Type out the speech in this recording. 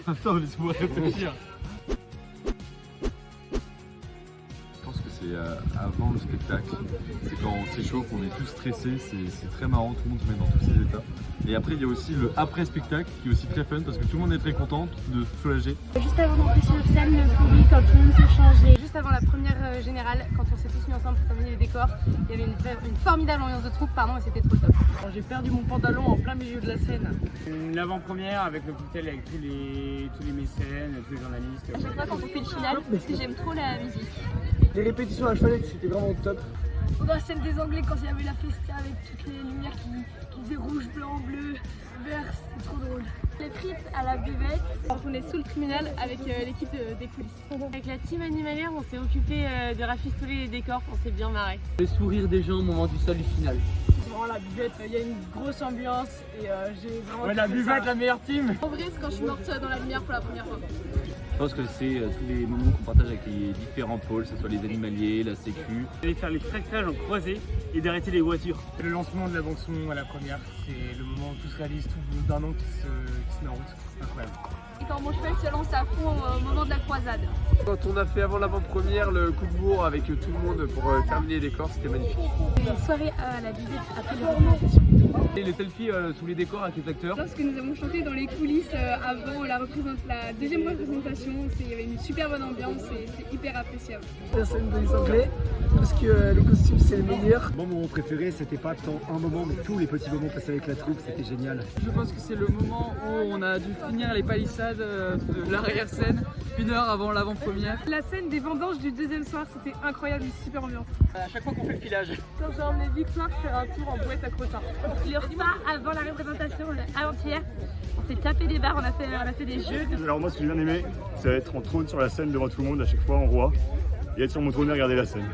Attends, laisse-moi réfléchir. Je pense que c'est avant le spectacle, c'est quand on s'échauffe, on est tous stressés, c'est très marrant, tout le monde se met dans tous ses états. Et après il y a aussi le après-spectacle qui est aussi très fun parce que tout le monde est très content de se soulager. Juste avant d'entrer sur scène, le public, quand tout le monde se changeait. Juste avant la première générale, quand on s'est tous mis ensemble pour terminer les décors, il y avait une formidable ambiance de troupe, pardon, et c'était trop top. Quand j'ai perdu mon pantalon en plein milieu de la scène. L'avant-première avec le cocktail avec tous les mécènes, tous les journalistes. À chaque fois quand on fait le final, parce que j'aime trop la musique. Les répétitions à cheval, c'était vraiment top. Dans la scène des Anglais, quand il y avait la festa avec toutes les lumières qui faisaient rouge, blanc, bleu, vert, c'était trop drôle. Les frites à la buvette, quand on est sous le tribunal avec l'équipe des coulisses. Avec la team animalière, on s'est occupé de rafistoler les décors, on s'est bien marré. Les sourires des gens au moment du salut final. Vraiment la buvette, il y a une grosse ambiance et j'ai vraiment... Ouais, la buvette, la meilleure team. En vrai, c'est quand je suis morte dans la lumière pour la première fois. Je pense que c'est tous les moments qu'on partage avec les différents pôles, que ce soit les animaliers, la sécu. D'aller faire les tractages en croisée et d'arrêter les voitures. Le lancement de la bande-son à la première, c'est le moment où tout se réalise, tout d'un an qui se met en route. Incroyable. Et quand mon cheval se lance à fond au moment de la croisade. Quand on a fait avant l'avant-première le coup de bourre avec tout le monde pour terminer les décors, c'était magnifique. Une soirée à la buvette après les représentations. Et les selfies sous les décors avec les acteurs. Lorsque nous avons chanté dans les coulisses avant la deuxième représentation, il y avait une super bonne ambiance et c'est hyper appréciable. La scène des Anglais, parce que les costumes c'est le meilleur. Mon moment préféré, c'était pas tant un moment, mais tous les petits moments passés avec la troupe, c'était génial. Je pense que c'est le moment où on a dû finir les palissades de l'arrière-scène, 1 heure avant l'avant-première. La scène des vendanges du deuxième soir, c'était incroyable, une super ambiance. À chaque fois qu'on fait le filage. Quand j'ai emmené Victoire faire un tour en boîte à crottin. Le repas avant la représentation, avant-hier, on s'est tapé des barres, on a fait des jeux. Alors moi ce que j'ai bien aimé, c'est être en trône sur la scène devant tout le monde à chaque fois en roi et être sur mon trône et regarder la scène.